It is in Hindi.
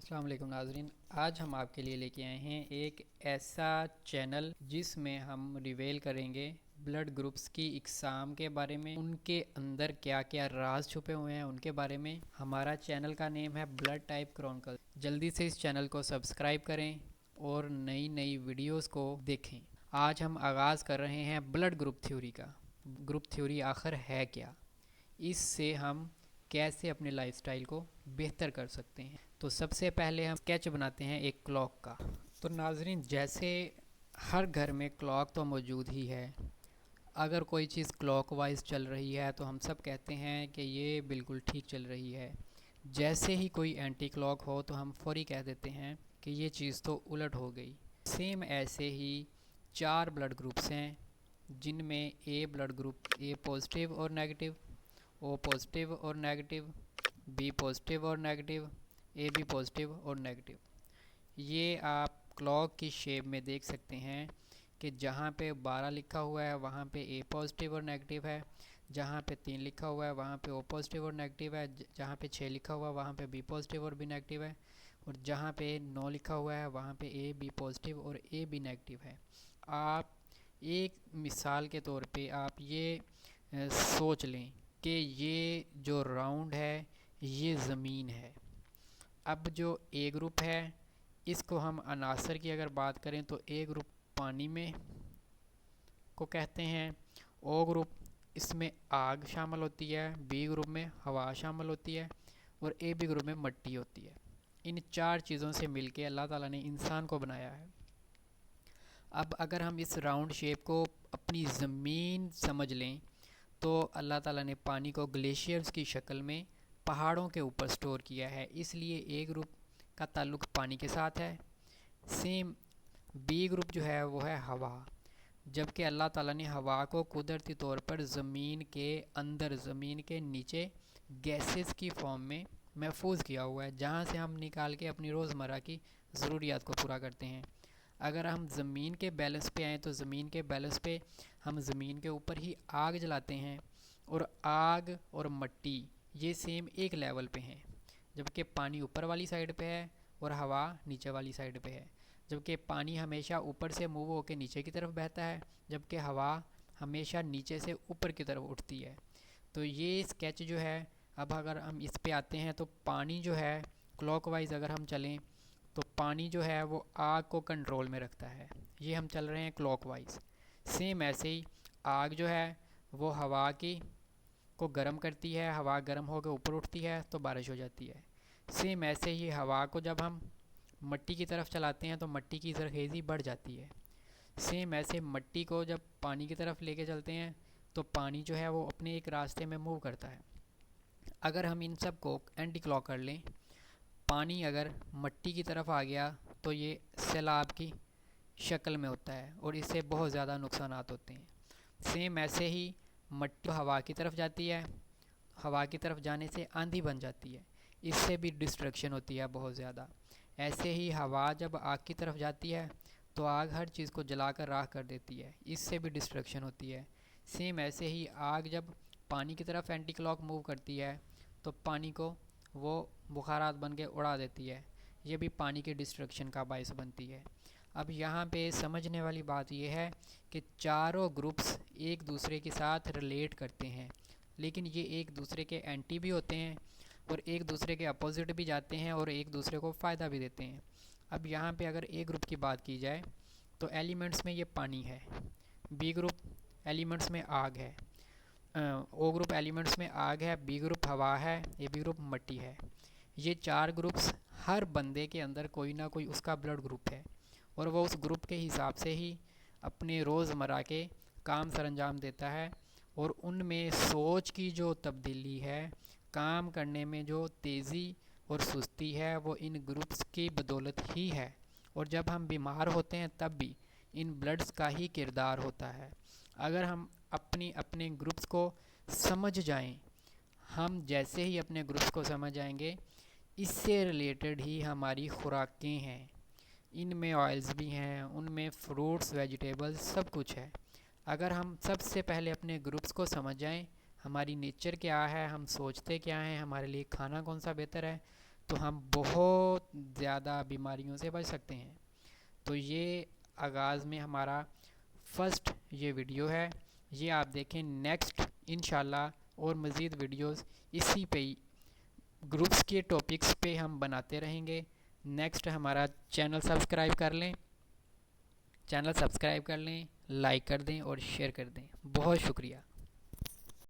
अस्सलाम वालेकुम नाजरीन। आज हम आपके लिए लेके आए हैं एक ऐसा चैनल जिसमें हम रिवेल करेंगे ब्लड ग्रुप्स की इकसाम के बारे में, उनके अंदर क्या क्या राज छुपे हुए हैं उनके बारे में। हमारा चैनल का नेम है ब्लड टाइप क्रॉनिकल। जल्दी से इस चैनल को सब्सक्राइब करें और नई नई वीडियोस को देखें। आज हम आगाज़ कर रहे हैं ब्लड ग्रुप थ्योरी का। ग्रुप थ्योरी आखिर है क्या, इससे हम कैसे अपने लाइफस्टाइल को बेहतर कर सकते हैं। तो सबसे पहले हम स्केच बनाते हैं एक क्लॉक का। तो नाजरीन, जैसे हर घर में क्लॉक तो मौजूद ही है। अगर कोई चीज़ क्लॉक वाइज चल रही है तो हम सब कहते हैं कि ये बिल्कुल ठीक चल रही है। जैसे ही कोई एंटी क्लॉक हो तो हम फौरी कह देते हैं कि ये चीज़ तो उलट हो गई। सेम ऐसे ही 4 ब्लड ग्रुप्स हैं जिनमें ए ब्लड ग्रुप ए पॉजिटिव और नेगेटिव, ओ पॉजिटिव और नेगेटिव, बी पॉजिटिव और नेगेटिव, ए बी पॉजिटिव और नेगेटिव। ये आप क्लॉक की शेप में देख सकते हैं कि जहाँ पे 12 लिखा हुआ है वहाँ पे ए पॉजिटिव और नेगेटिव है, जहाँ पे 3 लिखा हुआ है वहाँ पे ओ पॉजिटिव और नेगेटिव है, जहाँ पे 6 लिखा हुआ है वहाँ पे बी पॉजिटिव और बी नेगेटिव है, और जहाँ पे 9 लिखा हुआ है वहाँ पे ए बी पॉजिटिव और ए बी नेगेटिव है। आप एक मिसाल के तौर पे आप ये सोच लें कि ये जो राउंड है ये ज़मीन है। अब जो ए ग्रुप है इसको हम अनासर की अगर बात करें तो ए ग्रुप पानी में को कहते हैं, ओ ग्रुप इसमें आग शामिल होती है, बी ग्रुप में हवा शामिल होती है और ए बी ग्रुप में मिट्टी होती है। इन 4 चीज़ों से मिलके अल्लाह ताला ने इंसान को बनाया है। अब अगर हम इस राउंड शेप को अपनी ज़मीन समझ लें तो अल्लाह ताला ने पानी को ग्लेशियर्स की शक्ल में पहाड़ों के ऊपर स्टोर किया है, इसलिए ए ग्रुप का ताल्लुक़ पानी के साथ है। सेम बी ग्रुप जो है वो है हवा, जबकि अल्लाह ताला ने हवा को कुदरती तौर पर ज़मीन के अंदर, ज़मीन के नीचे गैसेस की फॉर्म में महफूज किया हुआ है, जहाँ से हम निकाल के अपनी रोज़मर्रा की ज़रूरियात को पूरा करते हैं। अगर हम ज़मीन के बैलेंस पे आएँ तो ज़मीन के बैलेंस पे हम ज़मीन के ऊपर ही आग जलाते हैं, और आग और मिट्टी ये सेम एक लेवल पे हैं, जबकि पानी ऊपर वाली साइड पे है और हवा नीचे वाली साइड पे है। जबकि पानी हमेशा ऊपर से मूव होकर नीचे की तरफ बहता है, जबकि हवा हमेशा नीचे से ऊपर की तरफ उठती है। तो ये स्केच जो है, अब अगर हम इस पे आते हैं तो पानी जो है क्लॉकवाइज अगर हम चलें तो पानी जो है वो आग को कंट्रोल में रखता है। ये हम चल रहे हैं क्लॉकवाइज। सेम ऐसे ही आग जो है वो हवा की को गर्म करती है, हवा गर्म होकर ऊपर उठती है तो बारिश हो जाती है। सेम ऐसे ही हवा को जब हम मिट्टी की तरफ चलाते हैं तो मिट्टी की जरखेज़ी बढ़ जाती है। सेम ऐसे मिट्टी को जब पानी की तरफ लेके चलते हैं तो पानी जो है वो अपने एक रास्ते में मूव करता है। अगर हम इन सब को एंटी क्लॉक कर लें, पानी अगर मिट्टी की तरफ आ गया तो ये सैलाब की शक्ल में होता है और इससे बहुत ज़्यादा नुकसान होते हैं। सेम ऐसे ही मिट्टी हवा की तरफ जाती है, हवा की तरफ जाने से आंधी बन जाती है, इससे भी डिस्ट्रक्शन होती है बहुत ज़्यादा। ऐसे ही हवा जब आग की तरफ जाती है तो आग हर चीज़ को जलाकर राख कर देती है, इससे भी डिस्ट्रक्शन होती है। सेम ऐसे ही आग जब पानी की तरफ एंटी क्लॉक मूव करती है तो पानी को वो बुखारात बन के उड़ा देती है, ये भी पानी के डिस्ट्रक्शन का बायस बनती है। अब यहाँ पे समझने वाली बात यह है कि चारों ग्रुप्स एक दूसरे के साथ रिलेट करते हैं, लेकिन ये एक दूसरे के एंटी भी होते हैं और एक दूसरे के अपोजिट भी जाते हैं और एक दूसरे को फ़ायदा भी देते हैं। अब यहाँ पे अगर ए ग्रुप की बात की जाए तो एलिमेंट्स में ये पानी है, बी ग्रुप एलिमेंट्स में आग है, ओ ग्रुप एलिमेंट्स में आग है, बी ग्रुप हवा है, ए बी ग्रुप मिट्टी है। ये 4 ग्रुप्स हर बंदे के अंदर कोई ना कोई उसका ब्लड ग्रुप है और वो उस ग्रुप के हिसाब से ही अपने रोज़मर्रा के काम सरअंजाम देता है, और उनमें सोच की जो तब्दीली है, काम करने में जो तेज़ी और सुस्ती है, वो इन ग्रुप्स की बदौलत ही है। और जब हम बीमार होते हैं तब भी इन ब्लड्स का ही किरदार होता है। अगर हम अपने ग्रुप्स को समझ जाएं, हम जैसे ही अपने ग्रुप्स को समझ जाएंगे, इससे रिलेटेड ही हमारी खुराकें हैं। इनमें ऑयल्स भी हैं, उनमें फ्रूट्स वेजिटेबल्स सब कुछ है। अगर हम सबसे पहले अपने ग्रुप्स को समझ जाएं, हमारी नेचर क्या है, हम सोचते क्या हैं, हमारे लिए खाना कौन सा बेहतर है, तो हम बहुत ज़्यादा बीमारियों से बच सकते हैं। तो ये आगाज़ में हमारा फर्स्ट ये वीडियो है, ये आप देखें। नेक्स्ट इंशाल्लाह और मज़ीद वीडियोस इसी पे ग्रुप्स के टॉपिक्स पे हम बनाते रहेंगे। नेक्स्ट हमारा चैनल सब्सक्राइब कर लें, लाइक कर दें और शेयर कर दें। बहुत शुक्रिया।